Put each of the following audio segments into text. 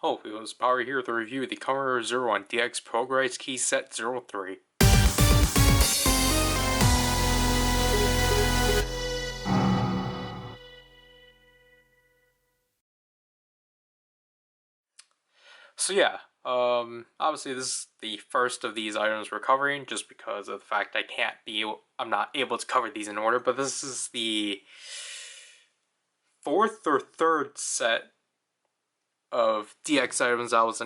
Oh, it was Power here to review the Kamen Rider Zero-One DX Progrise Key Set 03. So yeah, obviously this is the first of these items we're covering, just because of the fact I'm not able to cover these in order, but this is the fourth or third set of DX items that was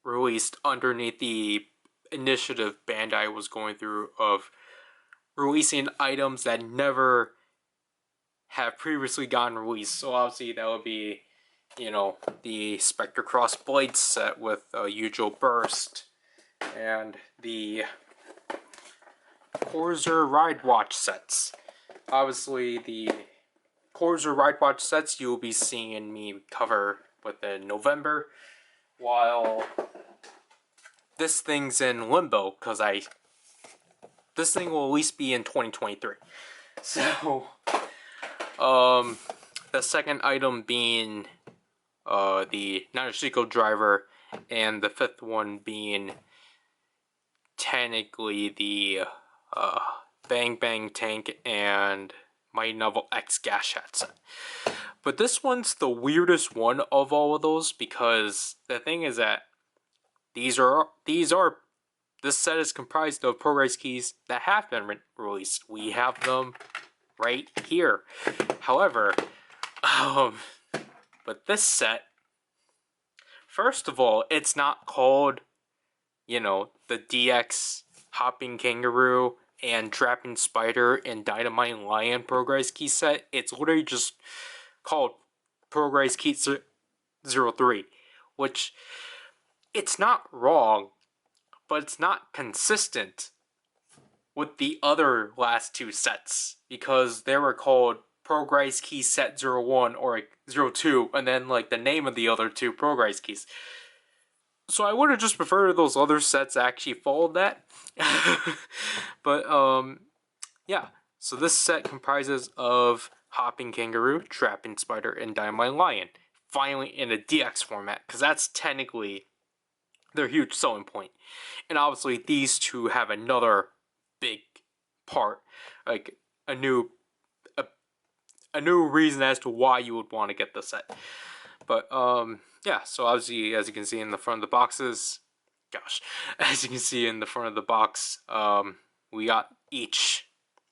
released underneath the initiative Bandai was going through of releasing items that never have previously gotten released. So obviously that would be, the Spectre Cross Blade set with Yujo Burst, and the Corsair Ride Watch sets. Obviously the Corsair Ride Watch sets you will be seeing me cover within November, while this thing's in limbo because this thing will at least be in 2023. So the second item being the Nanashiko driver, and the fifth one being technically the Bang Bang tank and Mighty Novel X Gashat set. But this one's the weirdest one of all of those, because the thing is that this set is comprised of Progrise keys that have been released. We have them right here. However, but this set, first of all, it's not called, the DX Hopping Kangaroo and Trapping Spider and Dynamite Lion Progrise Key Set. It's literally just called Progrise Key Set 03, which, it's not wrong, but it's not consistent with the other last two sets, because they were called Progrise Key Set 01 or 02, and then the name of the other two Progrise keys. So I would have just preferred those other sets actually followed that. But yeah. So this set comprises of Hopping Kangaroo, Trapping Spider, and Dynamite Lion. Finally in a DX format, because that's technically their huge selling point. And obviously these two have another big part, like a new reason as to why you would want to get the set. But yeah, so obviously, as you can see in the front of the boxes, as you can see in the front of the box, we got each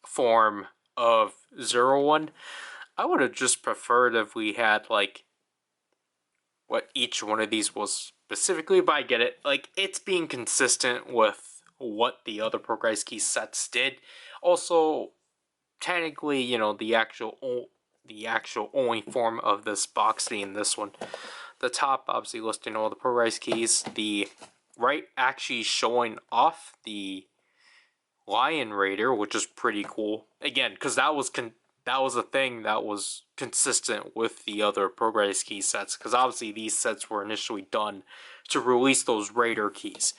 form of Zero-One. I would have just preferred if we had what each one of these was specifically, but I get it. It's being consistent with what the other Progrise Key sets did. Also, technically, the actual only form of this box being this one. The top obviously listing all the Progrise keys. The right actually showing off the Lion Raider, which is pretty cool. Again, because that was a thing that was consistent with the other Progrise Key sets, because obviously these sets were initially done to release those Raider keys.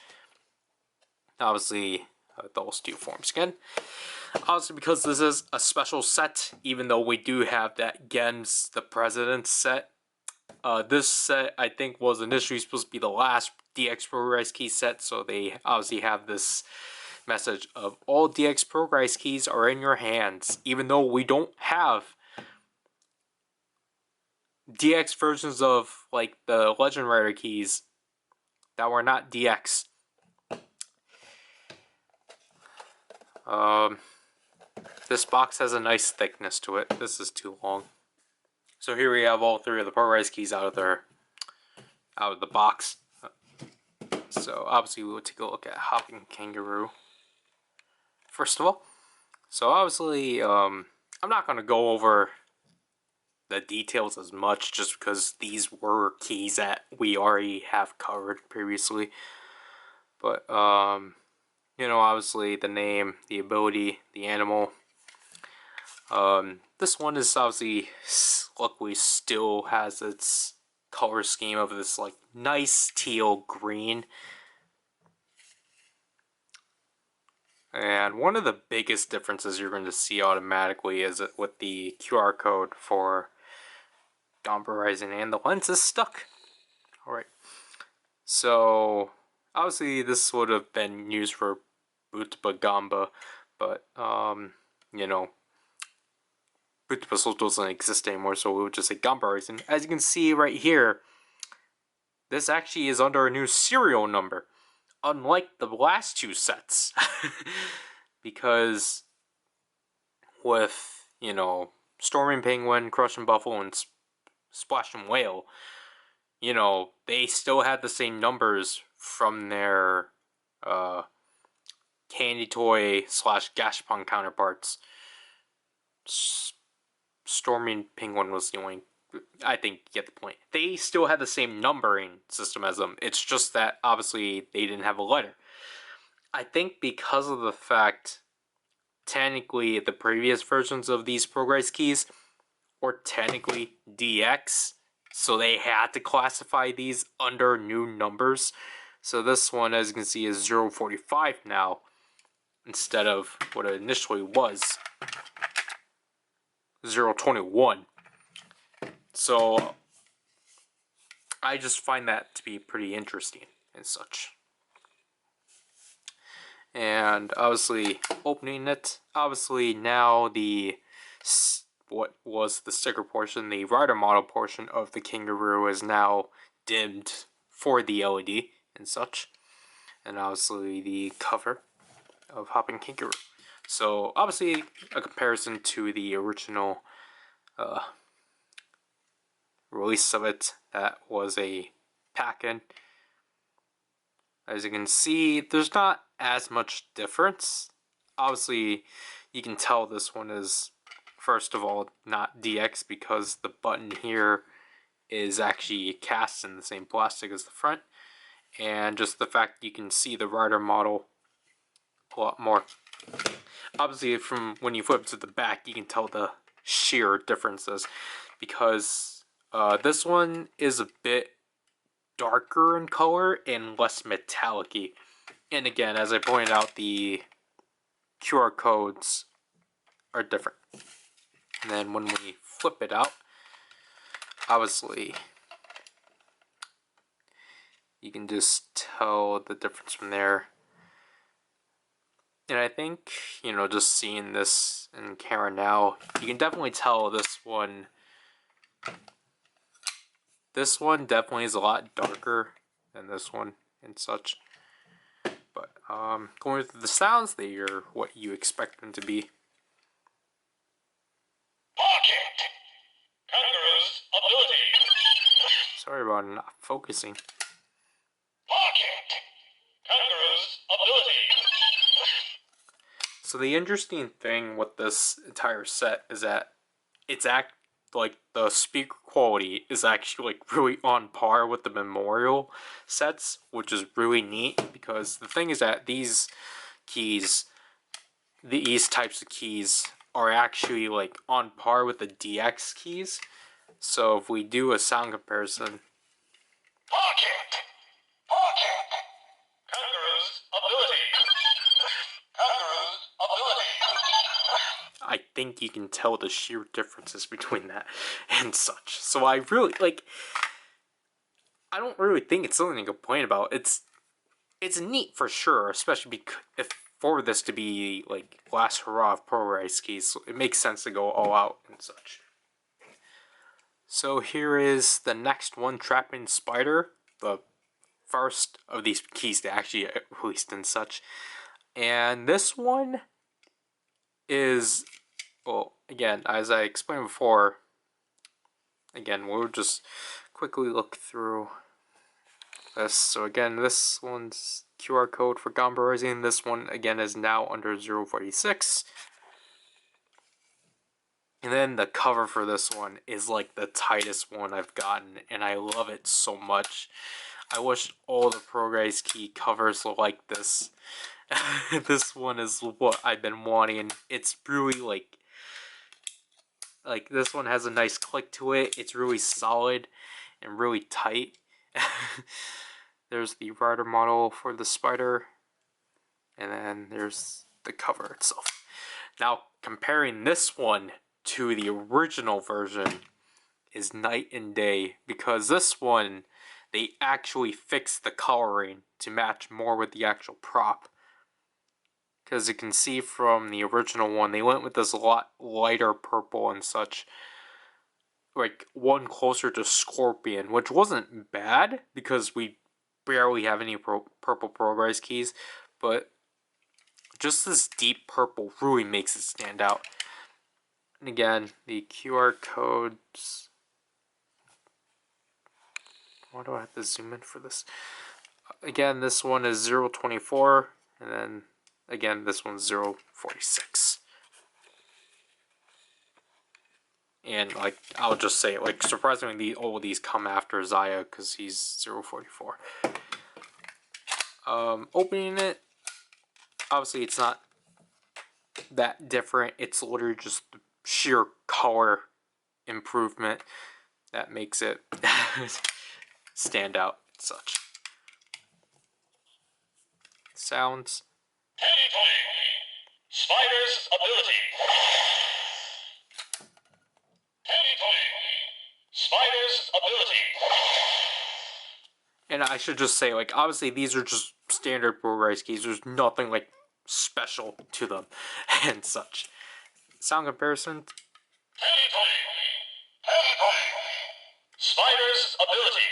Obviously, those two forms again. Obviously, because this is a special set, even though we do have that Gens the President set, this set I think was initially supposed to be the last DX Progrise Key set, so they obviously have this message of all DX Progrise keys are in your hands, even though we don't have DX versions of the Legend Rider keys that were not DX. This box has a nice thickness to it. This is too long. So here we have all three of the Progrise keys out of the box. So obviously we will take a look at Hopping Kangaroo first of all. So obviously I'm not going to go over the details as much, just because these were keys that we already have covered previously. But obviously the name, the ability, the animal. This one is obviously, luckily, still has its color scheme of this nice teal green. And one of the biggest differences you're going to see automatically is with the QR code for Dawn Rising, and the lens is stuck. Alright, So obviously this would have been used for Bootba Gamba, but you know, Bootba still doesn't exist anymore, so we would just say Gamba Rising. As you can see right here, this actually is under a new serial number, unlike the last two sets. Because with, Storming Penguin, Crushing Buffalo, and Splashing Whale, they still had the same numbers from their Candy Toy / Gashapon counterparts. Storming Penguin was the only. I think you get the point. They still had the same numbering system as them. It's just that obviously they didn't have a letter. I think because of the fact, technically, the previous versions of these Progrise keys were technically DX, so they had to classify these under new numbers. So this one, as you can see, is 045 now, instead of what it initially was, 021. So I just find that to be pretty interesting and such. And obviously opening it, obviously now what was the sticker portion, the rider model portion of the Kangaroo is now dimmed for the LED and such. And obviously the cover of Hopping Kangaroo. So obviously a comparison to the original release of it, that was a pack-in. As you can see, there's not as much difference. Obviously, you can tell this one is, first of all, not DX because the button here is actually cast in the same plastic as the front. And just the fact you can see the rider model a lot more. Obviously, from when you flip to the back, you can tell the sheer differences because this one is a bit darker in color and less metallic-y. And again, as I pointed out, the QR codes are different. And then when we flip it out, obviously you can just tell the difference from there. And I think, just seeing this in camera now, you can definitely tell this one definitely is a lot darker than this one and such. But going through the sounds, they are what you expect them to be. Pocket. Kangaroo's ability. Sorry about not focusing. Pocket. Kangaroo's ability. So the interesting thing with this entire set is that it's the speaker quality is actually really on par with the Memorial sets, which is really neat because the thing is that these types of keys are actually on par with the DX keys. So if we do a sound comparison, Pocket. Pocket. Kangaroo's ability. Kangaroo's ability. I think you can tell the sheer differences between that and such. So I really I don't really think it's something to complain about. It's neat for sure, especially if for this to be last hurrah of PowerRider keys, so it makes sense to go all out and such. So here is the next one, Trapping Spider, the first of these keys to actually released and such. And this one is, well, again, as I explained before, again, we'll just quickly look through this. So again, this one's QR code for Gamba Rising. This one, again, is now under 046. And then the cover for this one is the tightest one I've gotten, and I love it so much. I wish all the Progrise key covers were like this. This one is what I've been wanting. It's really this one has a nice click to it. It's really solid and really tight. There's the rider model for the spider, and then there's the cover itself. Now, comparing this one to the original version is night and day, because this one, they actually fixed the coloring to match more with the actual prop. Because you can see from the original one, they went with this a lot lighter purple and such. Like, one closer to Scorpion, which wasn't bad, because we barely have any purple Progrise keys. But just this deep purple really makes it stand out. And again, the QR codes... Why do I have to zoom in for this? Again, this one is 024, and then again, this one's 046. And like, I'll just say, like, surprisingly, all of these come after Zaya because he's 044. Opening it, obviously, it's not that different. It's literally just the sheer color improvement that makes it stand out and such. Sounds. Spider's ability. Spider's ability. And I should just say, like, obviously these are just standard Progrise keys. There's nothing, like, special to them and such. Sound comparison. Spider's ability.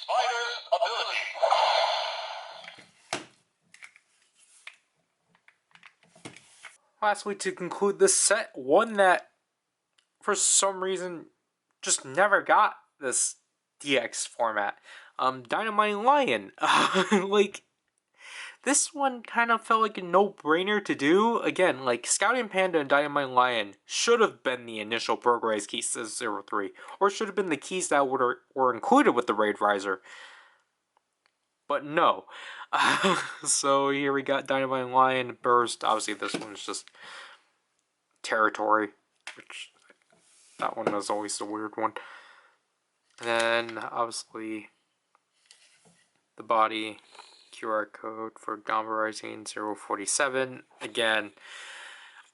Spider's ability. Lastly, to conclude this set, one that for some reason just never got this DX format. Dynamite Lion. Like, this one kind of felt like a no-brainer to do. Again, like, Scouting Panda and Dynamite Lion should have been the initial Progrise Key Set 03, or should have been the keys that were included with the Raid Riser. But no. So here we got Dynamite Lion, Burst. Obviously, this one's just Territory, which that one was always the weird one. And then, obviously, the body QR code for Gamba Rising 047. Again,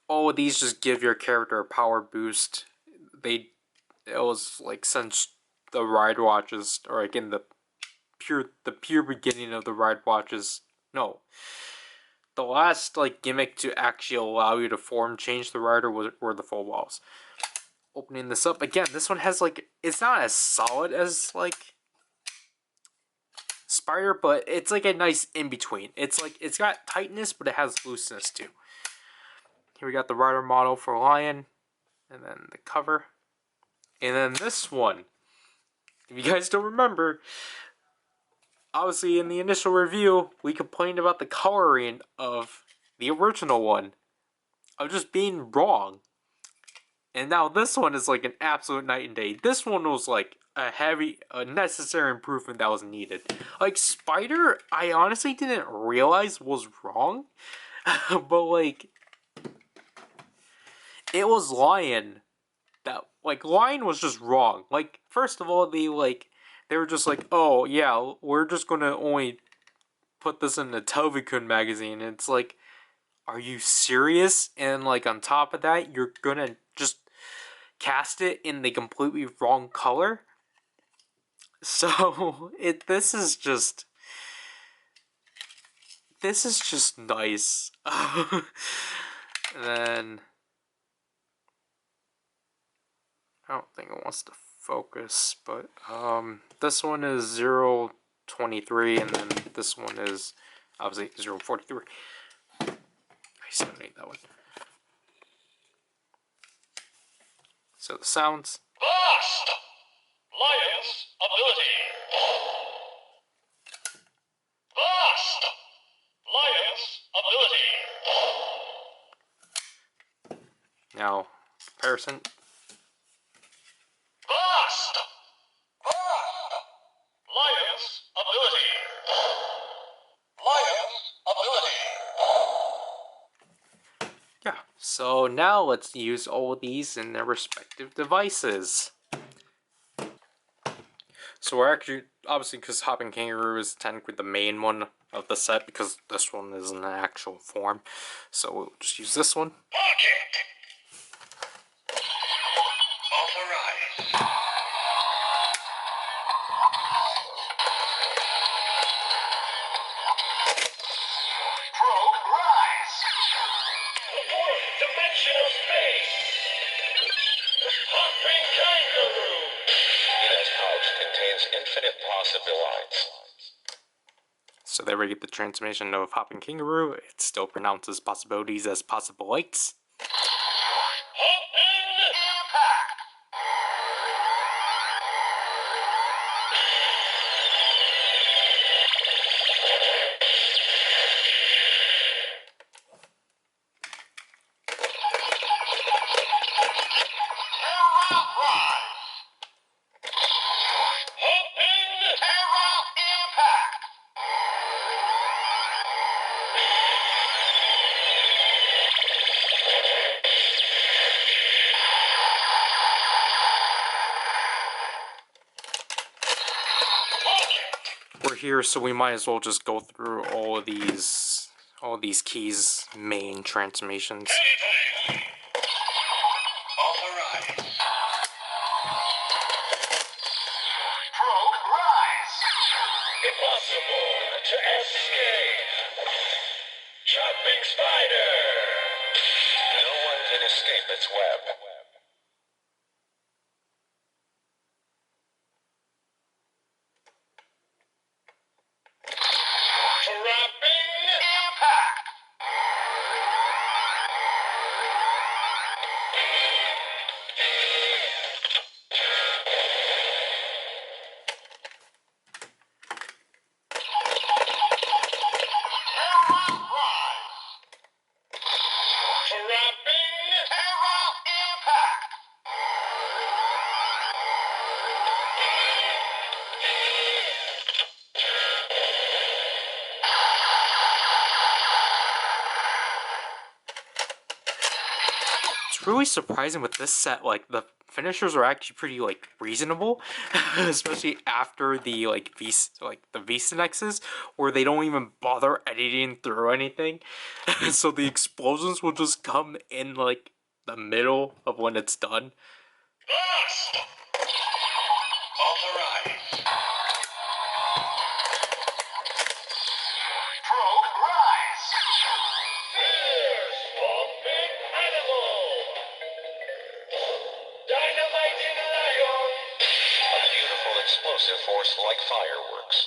all of these just give your character a power boost. It was like since the ride watches, or like in the pure beginning of the ride watches. No, the last like gimmick to actually allow you to form change the rider were the full walls. Opening this up again, this one has like, it's not as solid as like Spider, but it's like a nice in between. It's like, it's got tightness, but it has looseness too. Here we got the rider model for Lion, and then the cover, and then this one. If you guys don't remember, obviously in the initial review, we complained about the coloring of the original one, of just being wrong. And now this one is like an absolute night and day. This one was like a necessary improvement that was needed. Like Spider, I honestly didn't realize was wrong. But like, it was Lion that, like, Lion was just wrong. Like, first of all, they were just like, oh yeah, we're just gonna only put this in the Tovikun magazine. And it's like, are you serious? And like, on top of that, you're gonna just cast it in the completely wrong color? So this is just nice. And then I don't think it wants to focus, but this one is 023, and then this one is obviously 043. I still need that one. So the sounds. Blast! Lion's ability. Blast! Lion's ability. Now, comparison. Blast! Blast! Lion's ability. Lion's ability. Yeah, so now let's use all of these in their respective devices. So we're actually, obviously, because Hopping Kangaroo is technically the main one of the set, because this one is in an actual form. So we'll just use this one. Pocket. Authorize. infinite possibilities. So there we get the transformation of Hopping Kangaroo. It still pronounces possibilities as possible lights. We're here, so we might as well just go through all these keys' main transformations. PowerRider. Progrise. Impossible to escape. Jumping spider. No one can escape its web. Trapping impact. It's really surprising with this set, like, the finishers are actually pretty, like, reasonable, especially after the, like, the V-Synexes, where they don't even bother editing through anything, so the explosions will just come in, like, the middle of when it's done. Blast! PowerRider. Progrise. Fierce pumping animal. Dynamite Lion. A beautiful explosive force like fireworks.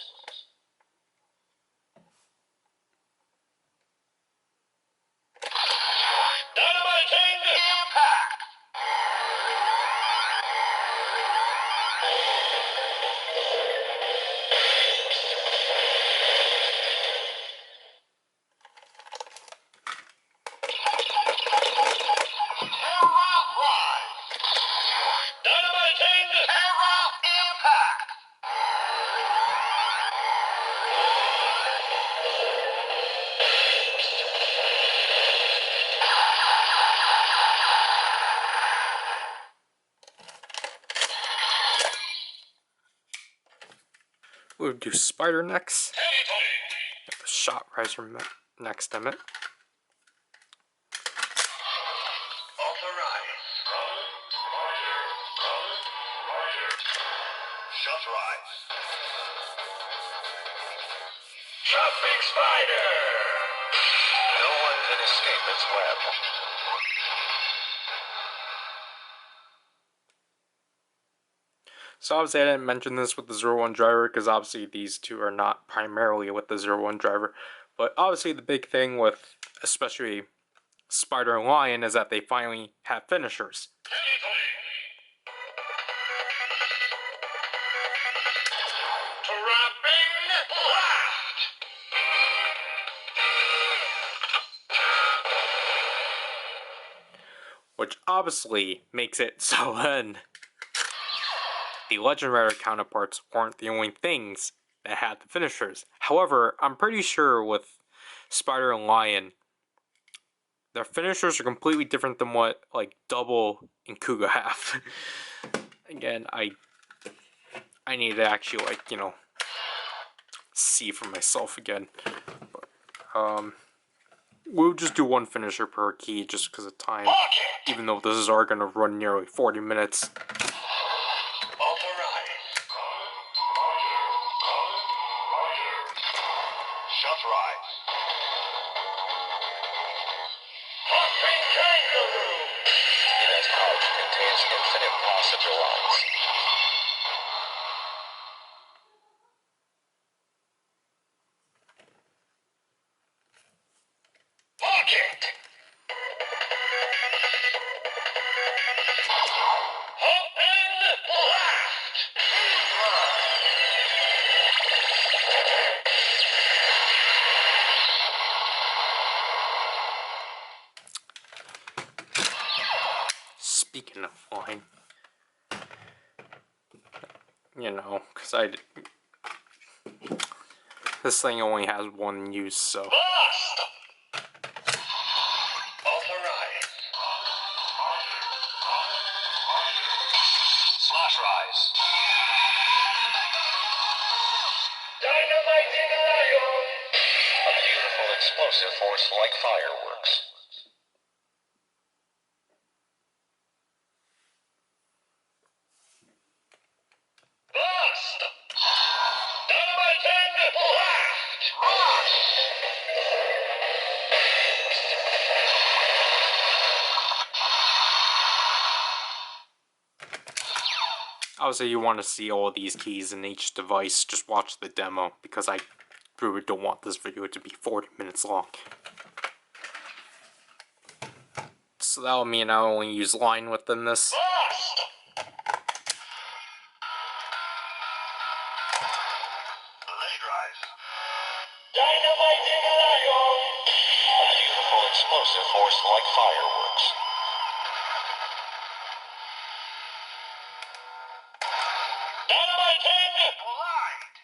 Dynamite impact. We'll do Spider next. Shot Riser next, damn it. Jumping spider! No one can escape its web. So obviously I didn't mention this with the Zero-One driver, because obviously these two are not primarily with the Zero-One driver. But obviously the big thing with, especially Spider and Lion, is that they finally have finishers. Which obviously makes it so then the Legend Rider counterparts weren't the only things that had the finishers. However, I'm pretty sure with Spider and Lion, their finishers are completely different than what, like, Double and Kuga have. Again, I need to actually, like, you know, see for myself again. But, we'll just do one finisher per key just because of time, even though this is all going to run nearly 40 minutes. Kangaroo! Its pouch contains infinite possibilities. kind of line. You know, because this thing only has one use, so. Blast! Authorize. Slash rise. Dynamite Lion! A beautiful explosive force like fireworks. Blast! Dynamite blast! Obviously, you want to see all these keys in each device, just watch the demo, because I really don't want this video to be 40 minutes long. So that'll mean I only use line within this. Blast! Late rise. Dynamite Lion! A beautiful explosive force like fireworks. Dynamite collide!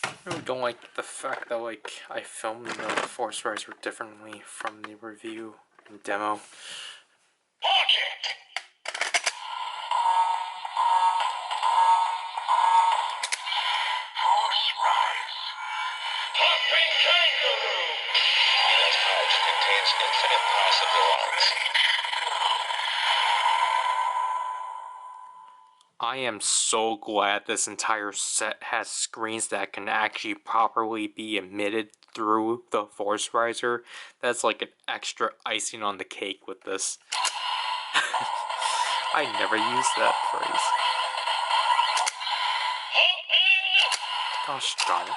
I really don't like the fact that, like, I filmed the Force Riser differently from the review and demo. Pocket! Force rise! Popping Kangaroo! Enos pouch contains infinite possibilities. I am so glad this entire set has screens that can actually properly be emitted through the Force Riser. That's like an extra icing on the cake with this. I never used that phrase. Gosh darn it.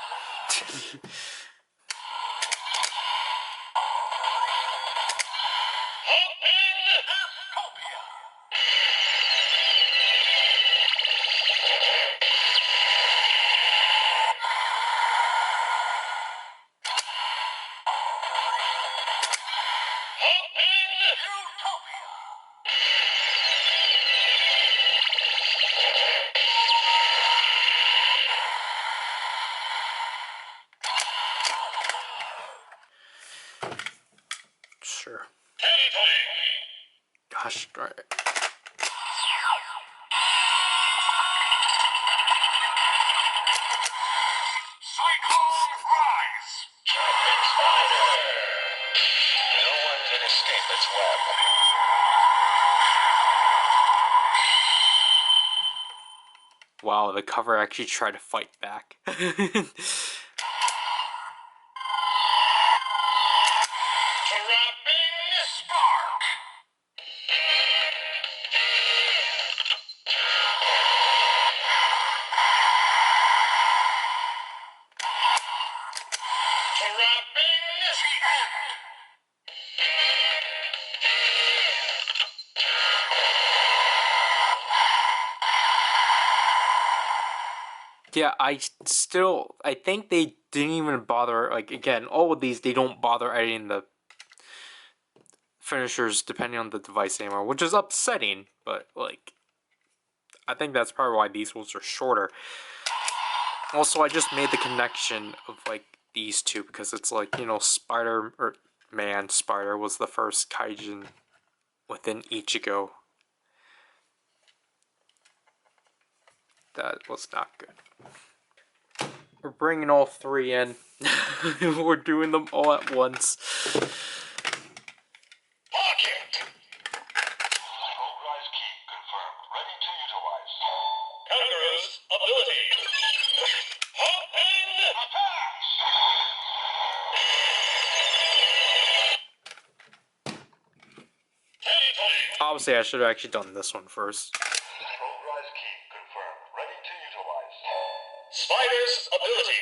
Sure. Gosh darn it. Cyclone rise! Captain Spider! No one can escape its web. Wow, the cover actually tried to fight back. Trapping spark! Trapping the end! Yeah, I think they didn't even bother, like, again, all of these, they don't bother editing the finishers depending on the device anymore, which is upsetting, but, like, I think that's probably why these ones are shorter. Also, I just made the connection of, like, these two, because it's like, you know, Spider was the first kaijin within Ichigo. That was not good. We're bringing all three in. We're doing them all at once. Pocket! Progrise Key confirmed. Ready to utilize. Kangaroo's ability. Hop in! Attack! Obviously, I should have actually done this one first. Progrise Key confirmed. Ready to utilize. Spider's ability.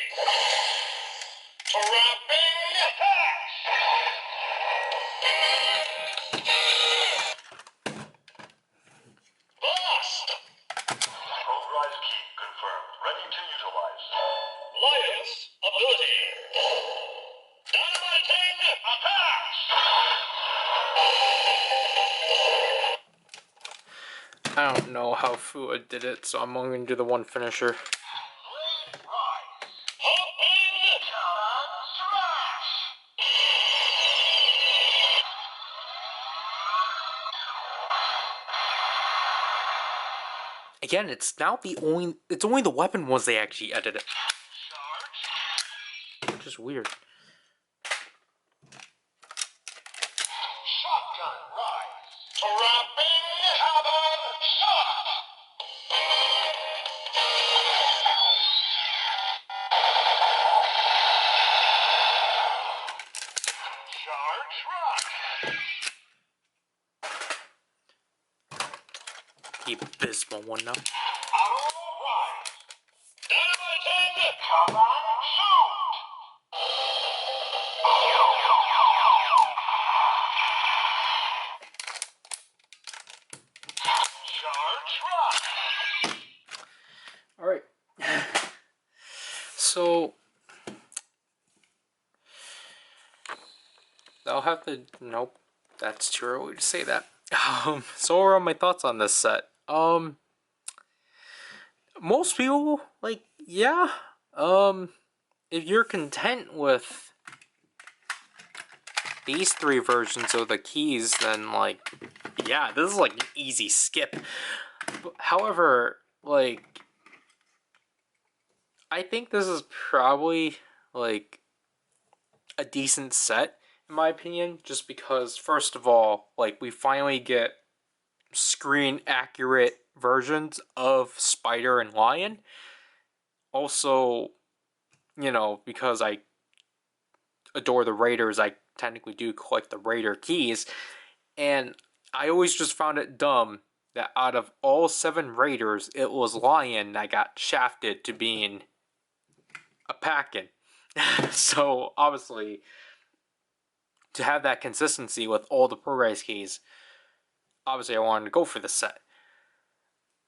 Trapping attack! Blast! Progrise Key confirmed. Ready to I don't know how Fua did it, so I'm only going to do the one finisher. Again, it's only the weapon ones they actually edited. Which is weird. Shotgun rise. Dropping Kamen shot. Charge rock. The abysmal one now. Rise. Dynamite Kamen shoot. Charge rock. Alright. So I'll have to nope. That's too early to say that. So what are my thoughts on this set? Most people, like, yeah. If you're content with these three versions of the keys, then, like, yeah, this is, like, an easy skip. However, like, I think this is probably, like, a decent set, in my opinion, just because, first of all, like, we finally get screen-accurate versions of Spider and Lion. Also, you know, because I adore the Raiders, I technically do collect the Raider keys, and I always just found it dumb that out of all 7 Raiders, it was Lion that got shafted to being a pack-in. So, obviously, to have that consistency with all the Progrise keys, obviously I wanted to go for the set.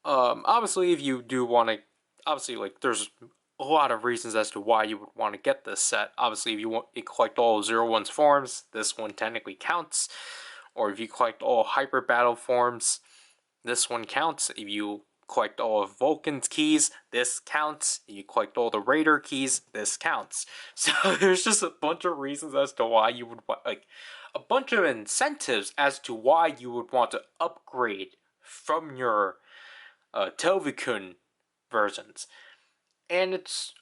Obviously, if you do want to, obviously, like, there's a lot of reasons as to why you would want to get this set. Obviously, if you want to collect all Zero-One's forms, this one technically counts. Or if you collect all Hyper Battle forms, this one counts. If you collect all of Vulcan's keys, this counts. If you collect all the Raider keys, this counts. So there's just a bunch of reasons as to why you would want, like, a bunch of incentives as to why you would want to upgrade from your Telvikun versions. And it's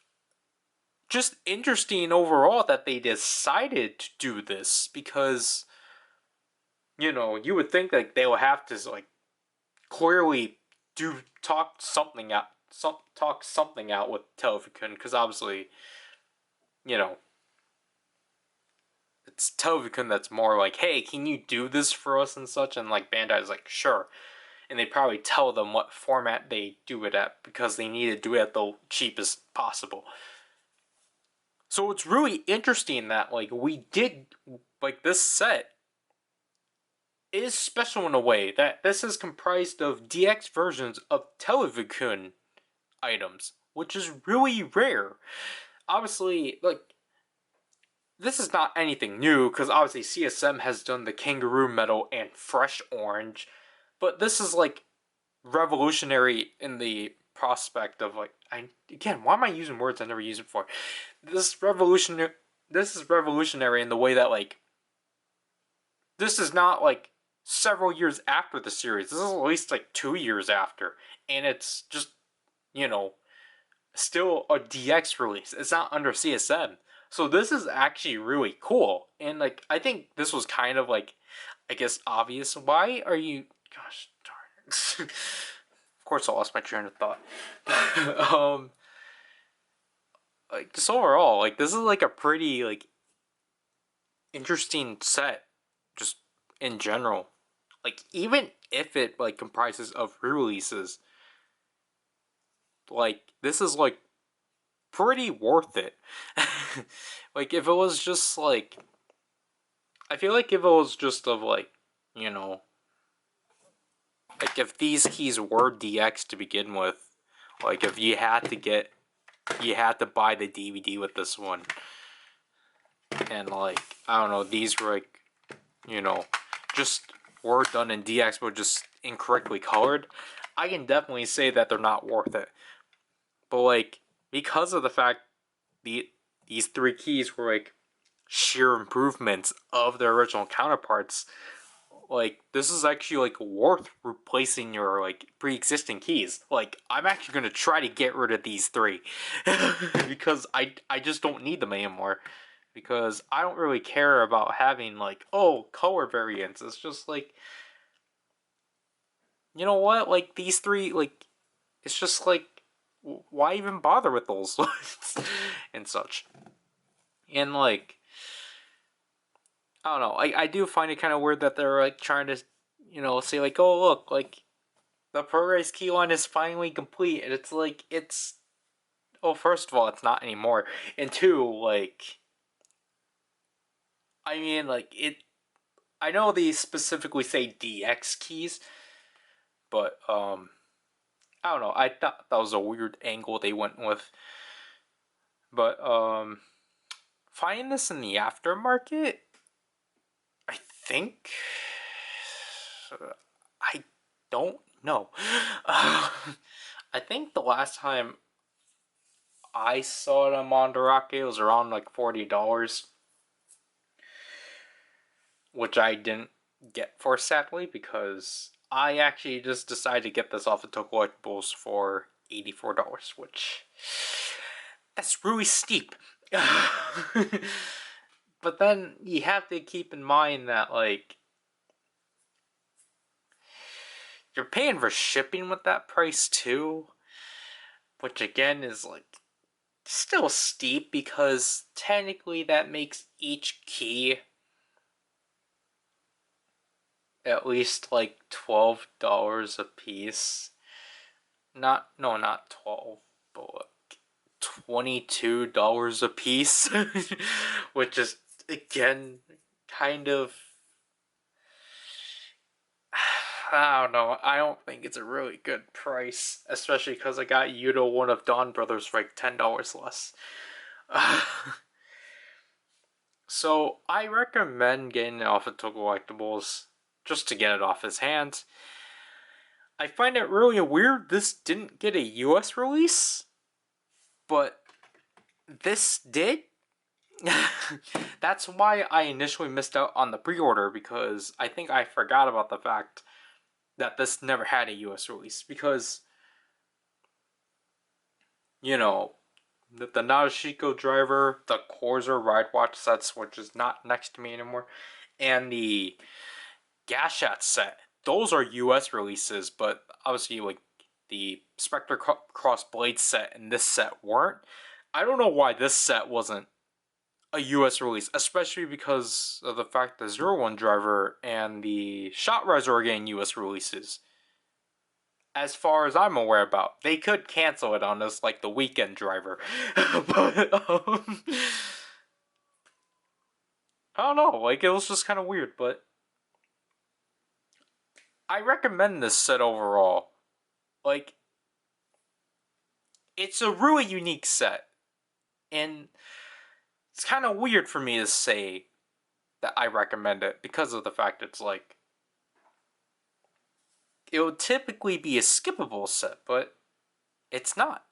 just interesting overall that they decided to do this, because, you know, you would think like they will have to, like, clearly talk something out with Telvikun, because obviously, you know, it's Telvikun that's more like, hey, can you do this for us and such, and like Bandai's like, sure. And they probably tell them what format they do it at, because they need to do it at the cheapest possible. So it's really interesting that, like, we did, like, this set is special in a way that this is comprised of DX versions of Telvikun items, which is really rare. Obviously, like, this is not anything new, because obviously CSM has done the Kangaroo Metal and Fresh Orange, but this is, like, revolutionary in the prospect of, like, again, why am I using words I never used before? This is revolutionary in the way that, like, this is not, like, several years after the series. This is at least, like, 2 years after, and it's just, you know, still a DX release. It's not under CSM. So this is actually really cool. And, like, I think this was kind of, like, I guess, obvious. Why are you... Gosh darn it. Of course I lost my train of thought. Like, just overall, like, this is, like, a pretty, like, interesting set. Just in general. Like, even if it, like, comprises of re-releases, like, this is, like, pretty worth it. Like, if it was just, like, I feel like if it was just of, like, you know, like, if these keys were DX to begin with, like, if you had to buy the DVD with this one, and like I don't know, these were like, you know, just were done in DX but just incorrectly colored, I can definitely say that they're not worth it. But like because of the fact these three keys were like sheer improvements of their original counterparts, like this is actually like worth replacing your like pre-existing keys. Like I'm actually gonna try to get rid of these three because I just don't need them anymore. Because I don't really care about having like, oh, color variants. It's just like, you know what? Like these three, like it's just like, why even bother with those and such? And like I don't know. I do find it kind of weird that they're like trying to, say like, oh look, like the ProRice key line is finally complete, and it's like it's. Oh, first of all, it's not anymore, and two, like, I mean, like it. I know they specifically say DX keys, but I don't know. I thought that was a weird angle they went with, but finding this in the aftermarket, I think. I don't know. I think the last time I saw it on Mandarake was around like $40, which I didn't get for sadly because I actually just decided to get this off of Collectibles for $84, which that's really steep. But then you have to keep in mind that like you're paying for shipping with that price too, which again is like still steep because technically that makes each key at least like $12 a piece. Not 12, but like $22 a piece, which is again kind of. I don't know. I don't think it's a really good price, especially because I got Yudo one of Dawn Brothers for like $10 less. So I recommend getting it off of Collectibles just to get it off his hands. I find it really weird this didn't get a US release, but this did. That's why I initially missed out on the pre-order, because I think I forgot about the fact that this never had a US release, because the Nadeshiko driver, the Corsair Ride Watch sets, which is not next to me anymore, and the Gashat set, those are US releases, but obviously like the Spectre Cross Blade set and this set weren't. I don't know why this set wasn't a US release, especially because of the fact the Zero-One driver and the Shot Riser are getting US releases. As far as I'm aware about, they could cancel it on us like the Weekend driver, but I don't know. Like it was just kind of weird, but I recommend this set overall. Like it's a really unique set, and it's kind of weird for me to say that I recommend it because of the fact it's like it would typically be a skippable set, but it's not.